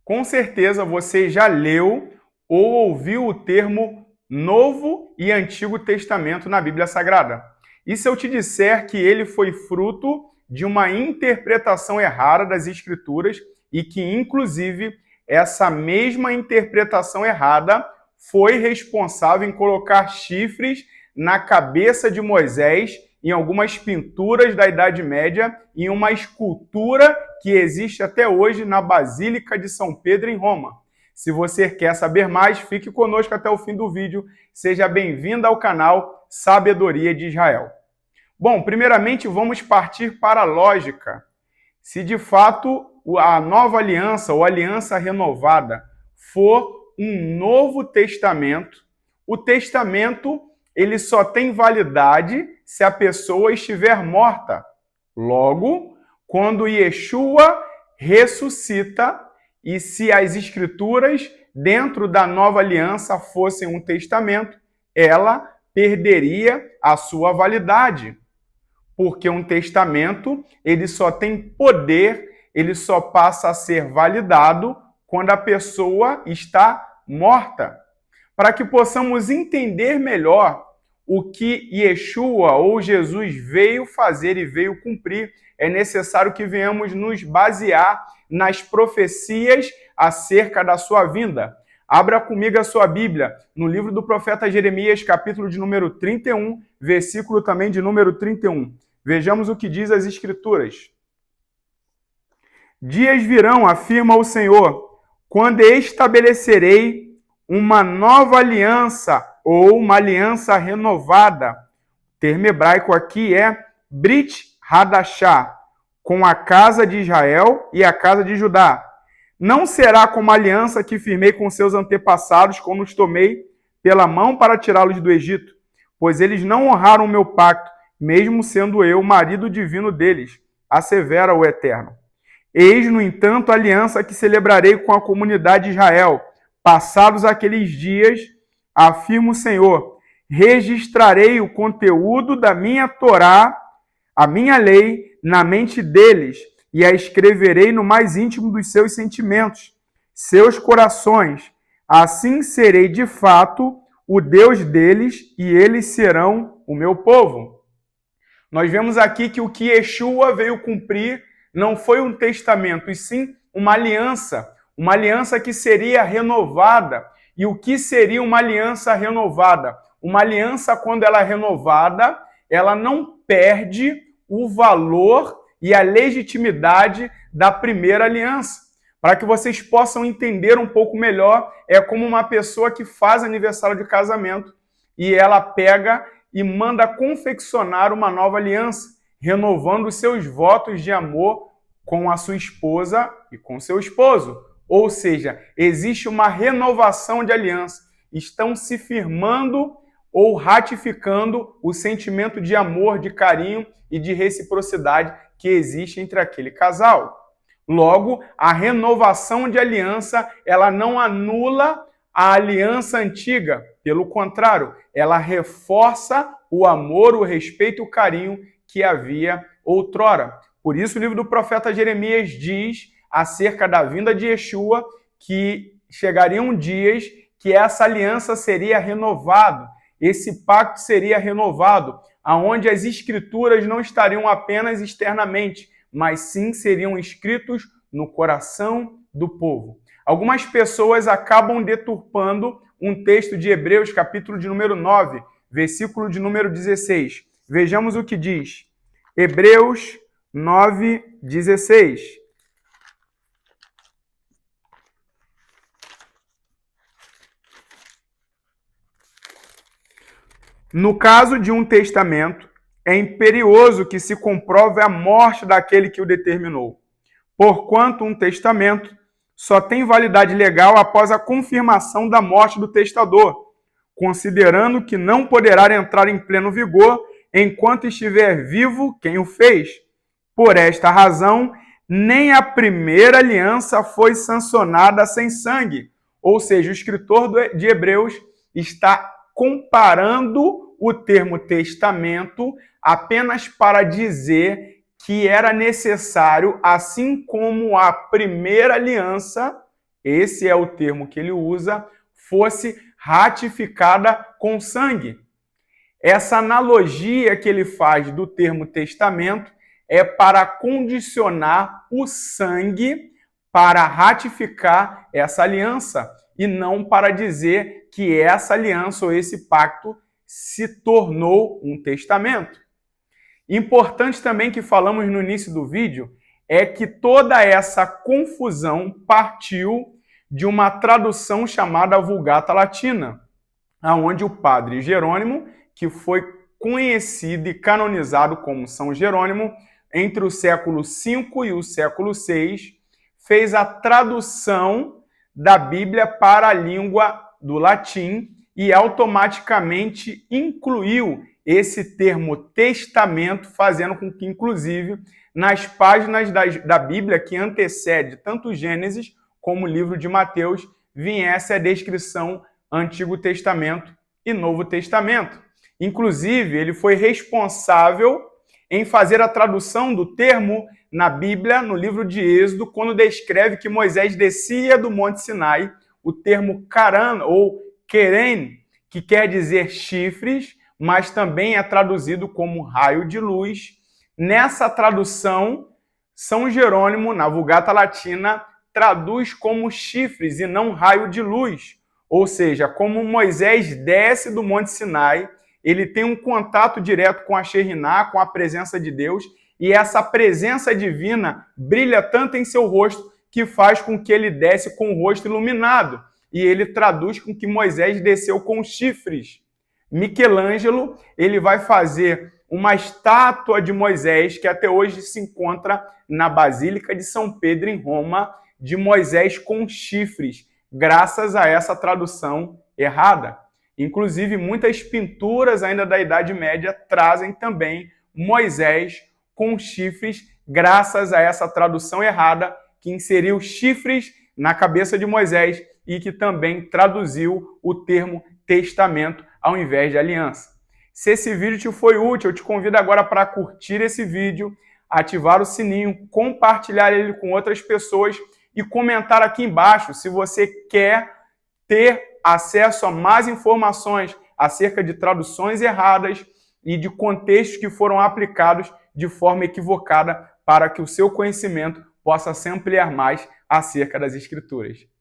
Com certeza você já leu ou ouviu o termo Novo e Antigo Testamento na Bíblia Sagrada. E se eu te disser que ele foi fruto de uma interpretação errada das Escrituras e que, inclusive, essa mesma interpretação errada foi responsável em colocar chifres na cabeça de Moisés em algumas pinturas da Idade Média, em uma escultura que existe até hoje na Basílica de São Pedro, em Roma. Se você quer saber mais, fique conosco até o fim do vídeo. Seja bem-vindo ao canal Sabedoria de Israel. Bom, primeiramente vamos partir para a lógica. Se de fato a nova aliança ou aliança renovada for um novo testamento, o testamento ele só tem validade se a pessoa estiver morta. Logo, quando Yeshua ressuscita e se as escrituras dentro da nova aliança fossem um testamento, ela perderia a sua validade. Porque um testamento, ele só tem poder, ele só passa a ser validado quando a pessoa está morta. Para que possamos entender melhor o que Yeshua ou Jesus veio fazer e veio cumprir, é necessário que venhamos nos basear nas profecias acerca da sua vinda. Abra comigo a sua Bíblia no livro do profeta Jeremias, capítulo de número 31, versículo também de número 31. Vejamos o que diz as Escrituras. Dias virão, afirma o Senhor, quando estabelecerei uma nova aliança ou uma aliança renovada. O termo hebraico aqui é Brit Hadashah, com a casa de Israel e a casa de Judá. Não será como a aliança que firmei com seus antepassados quando os tomei pela mão para tirá-los do Egito, pois eles não honraram o meu pacto, mesmo sendo eu o marido divino deles, assevera o Eterno. Eis, no entanto, a aliança que celebrarei com a comunidade de Israel. Passados aqueles dias, afirma o Senhor, registrarei o conteúdo da minha Torá, a minha lei, na mente deles, e a escreverei no mais íntimo dos seus sentimentos, seus corações. Assim serei, de fato, o Deus deles, e eles serão o meu povo. Nós vemos aqui que o que Yeshua veio cumprir não foi um testamento, e sim uma aliança que seria renovada. E o que seria uma aliança renovada? Uma aliança, quando ela é renovada, ela não perde o valor e a legitimidade da primeira aliança. Para que vocês possam entender um pouco melhor, é como uma pessoa que faz aniversário de casamento e ela pega e manda confeccionar uma nova aliança, renovando os seus votos de amor com a sua esposa e com seu esposo. Ou seja, existe uma renovação de aliança. Estão se firmando ou ratificando o sentimento de amor, de carinho e de reciprocidade que existe entre aquele casal. Logo, a renovação de aliança, ela não anula a aliança antiga. Pelo contrário, ela reforça o amor, o respeito e o carinho que havia outrora. Por isso, o livro do profeta Jeremias diz acerca da vinda de Yeshua que chegariam dias que essa aliança seria renovada, esse pacto seria renovado, aonde as escrituras não estariam apenas externamente, mas sim seriam escritos no coração do povo. Algumas pessoas acabam deturpando um texto de Hebreus, capítulo de número 9, versículo de número 16. Vejamos o que diz. Hebreus 9, 16. No caso de um testamento, é imperioso que se comprove a morte daquele que o determinou, porquanto um testamento só tem validade legal após a confirmação da morte do testador, considerando que não poderá entrar em pleno vigor enquanto estiver vivo quem o fez. Por esta razão, nem a primeira aliança foi sancionada sem sangue. Ou seja, o escritor de Hebreus está comparando o termo testamento apenas para dizer que era necessário, assim como a primeira aliança, esse é o termo que ele usa, fosse ratificada com sangue. Essa analogia que ele faz do termo testamento é para condicionar o sangue para ratificar essa aliança e não para dizer que essa aliança ou esse pacto se tornou um testamento. Importante também que falamos no início do vídeo é que toda essa confusão partiu de uma tradução chamada Vulgata Latina, onde o padre Jerônimo, que foi conhecido e canonizado como São Jerônimo, entre o século V e o século VI, fez a tradução da Bíblia para a língua do latim e automaticamente incluiu esse termo testamento, fazendo com que, inclusive, nas páginas da Bíblia que antecede tanto Gênesis como o livro de Mateus, viesse a descrição Antigo Testamento e Novo Testamento. Inclusive, ele foi responsável em fazer a tradução do termo na Bíblia, no livro de Êxodo, quando descreve que Moisés descia do Monte Sinai, o termo Karan ou Keren, que quer dizer chifres, mas também é traduzido como raio de luz. Nessa tradução, São Jerônimo, na Vulgata Latina, traduz como chifres e não raio de luz. Ou seja, como Moisés desce do Monte Sinai, ele tem um contato direto com a Shekhinah, com a presença de Deus, e essa presença divina brilha tanto em seu rosto que faz com que ele desce com o rosto iluminado. E ele traduz com que Moisés desceu com chifres. Michelangelo, ele vai fazer uma estátua de Moisés, que até hoje se encontra na Basílica de São Pedro, em Roma, de Moisés com chifres, graças a essa tradução errada. Inclusive, muitas pinturas ainda da Idade Média trazem também Moisés com chifres, graças a essa tradução errada, que inseriu chifres na cabeça de Moisés e que também traduziu o termo testamento ao invés de aliança. Se esse vídeo te foi útil, eu te convido agora para curtir esse vídeo, ativar o sininho, compartilhar ele com outras pessoas e comentar aqui embaixo se você quer ter acesso a mais informações acerca de traduções erradas e de contextos que foram aplicados de forma equivocada para que o seu conhecimento possa se ampliar mais acerca das Escrituras.